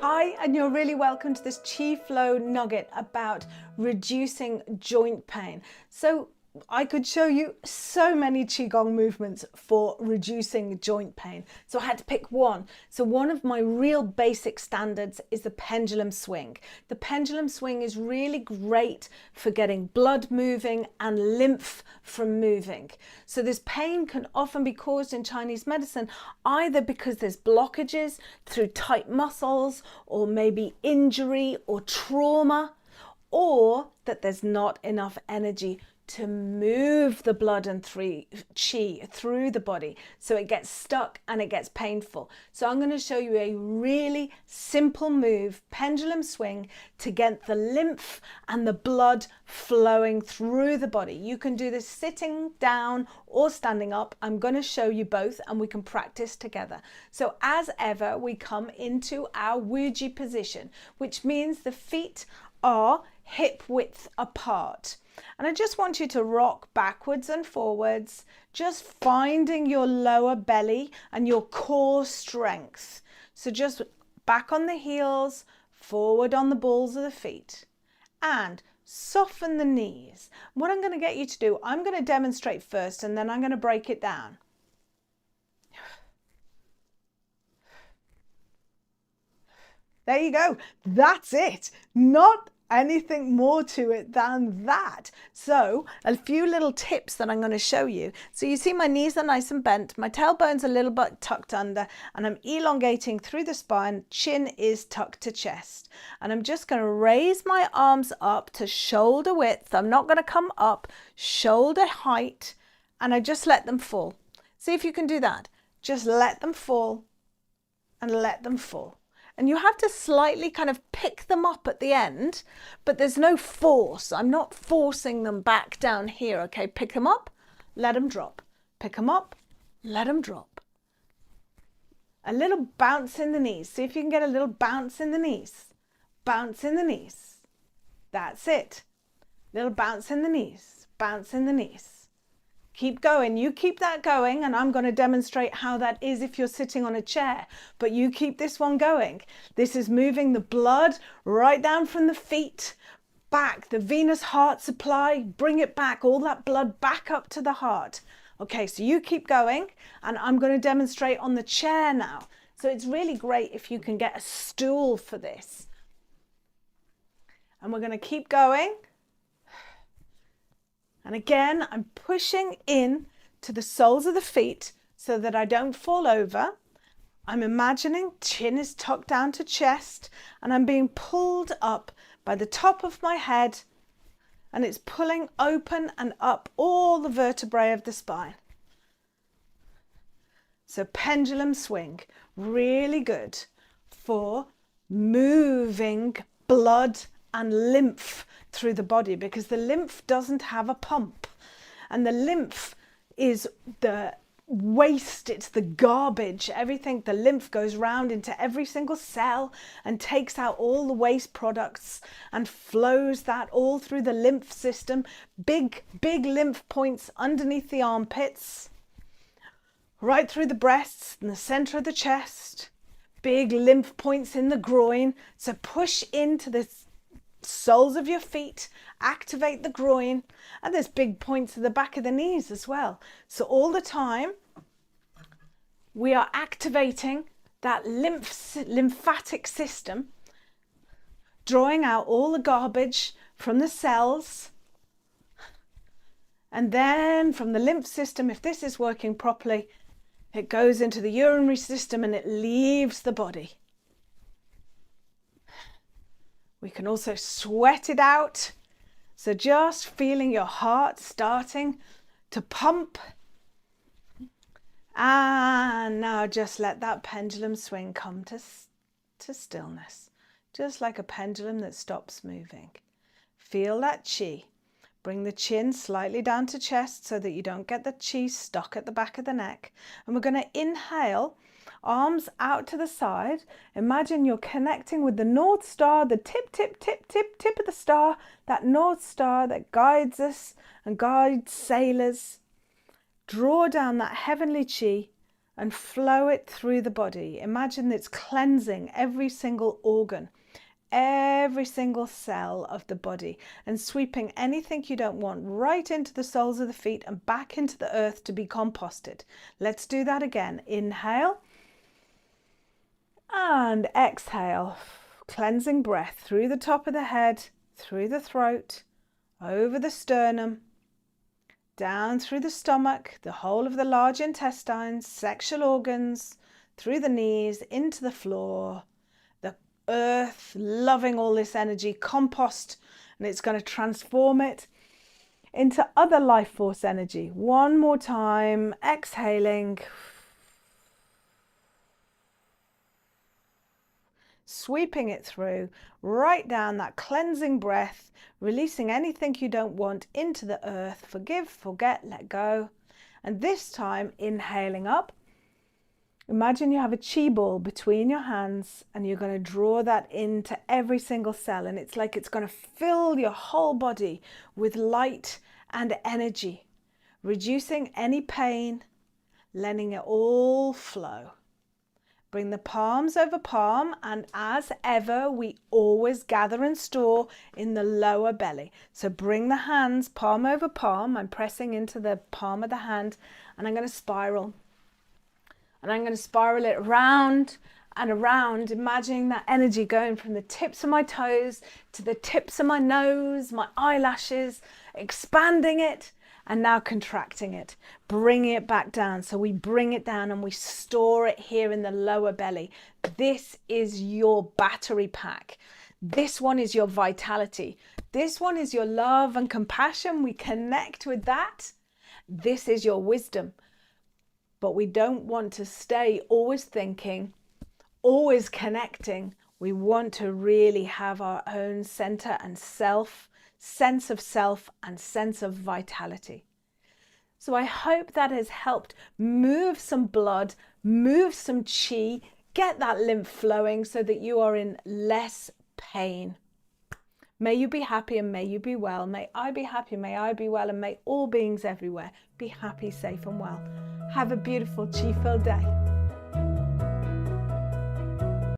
Hi, and you're really welcome to this Qi Flow nugget about reducing joint pain. So I could show you so many Qigong movements for reducing joint pain. So I had to pick one. So one of my real basic standards is the pendulum swing. The pendulum swing is really great for getting blood moving and lymph from moving. So this pain can often be caused in Chinese medicine either because there's blockages through tight muscles, or maybe injury or trauma, or that there's not enough energy to move the blood and qi through the body, so it gets stuck and it gets painful. So I'm going to show you a really simple move, pendulum swing, to get the lymph and the blood flowing through the body. You can do this sitting down or standing up. I'm going to show you both and we can practice together. So as ever, we come into our Wuji position, which means the feet are hip width apart. And I just want you to rock backwards and forwards, just finding your lower belly and your core strength. So just back on the heels, forward on the balls of the feet, and soften the knees. What I'm going to get you to do, I'm going to demonstrate first and then I'm going to break it down. There you go. That's it. Not anything more to it than that. So a few little tips that I'm going to show you. So you see my knees are nice and bent, my tailbone's a little bit tucked under, and I'm elongating through the spine. Chin is tucked to chest, and I'm just going to raise my arms up to shoulder width. I'm not going to come up, shoulder height, and I just let them fall. See if you can do that. Just let them fall and let them fall. And you have to slightly kind of pick them up at the end, but there's no force. I'm not forcing them back down here, okay? Pick them up, let them drop. Pick them up, let them drop. A little bounce in the knees. See if you can get a little bounce in the knees. Bounce in the knees. That's it. Little bounce in the knees. Bounce in the knees. Keep going. You keep that going, and I'm going to demonstrate how that is if you're sitting on a chair. But you keep this one going. This is moving the blood right down from the feet, back, the venous heart supply, bring it back, all that blood back up to the heart. Okay, so you keep going, and I'm going to demonstrate on the chair now. So it's really great if you can get a stool for this. And we're going to keep going. And again, I'm pushing in to the soles of the feet so that I don't fall over. I'm imagining chin is tucked down to chest, and I'm being pulled up by the top of my head, and it's pulling open and up all the vertebrae of the spine. So pendulum swing, really good for moving blood and lymph through the body, because the lymph doesn't have a pump, and the lymph is the waste, it's the garbage, everything. The lymph goes round into every single cell and takes out all the waste products and flows that all through the lymph system. Big lymph points underneath the armpits, right through the breasts and the center of the chest. Big lymph points in the groin. So push into this soles of your feet, activate the groin, and there's big points at the back of the knees as well. So all the time we are activating that lymphatic system, drawing out all the garbage from the cells, and then from the lymph system, if this is working properly, it goes into the urinary system and it leaves the body. We can also sweat it out. So just feeling your heart starting to pump. And now just let that pendulum swing come to stillness. Just like a pendulum that stops moving. Feel that qi. Bring the chin slightly down to chest so that you don't get the qi stuck at the back of the neck. And we're going to inhale, arms out to the side. Imagine you're connecting with the North Star, the tip of the star, that North Star that guides us and guides sailors. Draw down that heavenly qi and flow it through the body. Imagine it's cleansing every single organ, every single cell of the body, and sweeping anything you don't want right into the soles of the feet and back into the earth to be composted. Let's do that again. Inhale and exhale. Cleansing breath through the top of the head, through the throat, over the sternum, down through the stomach, the whole of the large intestines, sexual organs, through the knees, into the floor, the earth, loving all this energy, compost, and it's going to transform it into other life force energy. One more time, exhaling, sweeping it through, right down that cleansing breath, releasing anything you don't want into the earth. Forgive, forget, let go. And this time, inhaling up. Imagine you have a chi ball between your hands and you're going to draw that into every single cell, and it's like it's going to fill your whole body with light and energy, reducing any pain, letting it all flow. Bring the palms over palm, and as ever, we always gather and store in the lower belly. So bring the hands palm over palm. I'm pressing into the palm of the hand, and I'm going to spiral. And I'm going to spiral it around and around, imagining that energy going from the tips of my toes to the tips of my nose, my eyelashes, expanding it, and now contracting it, bringing it back down. So we bring it down and we store it here in the lower belly. This is your battery pack. This one is your vitality. This one is your love and compassion. We connect with that. This is your wisdom. But we don't want to stay always thinking, always connecting. We want to really have our own center and sense of self and sense of vitality. So I hope that has helped move some blood, move some chi, get that lymph flowing so that you are in less pain. May you be happy and may you be well. May I be happy, may I be well, and may all beings everywhere be happy, safe and well. Have a beautiful chi-filled day.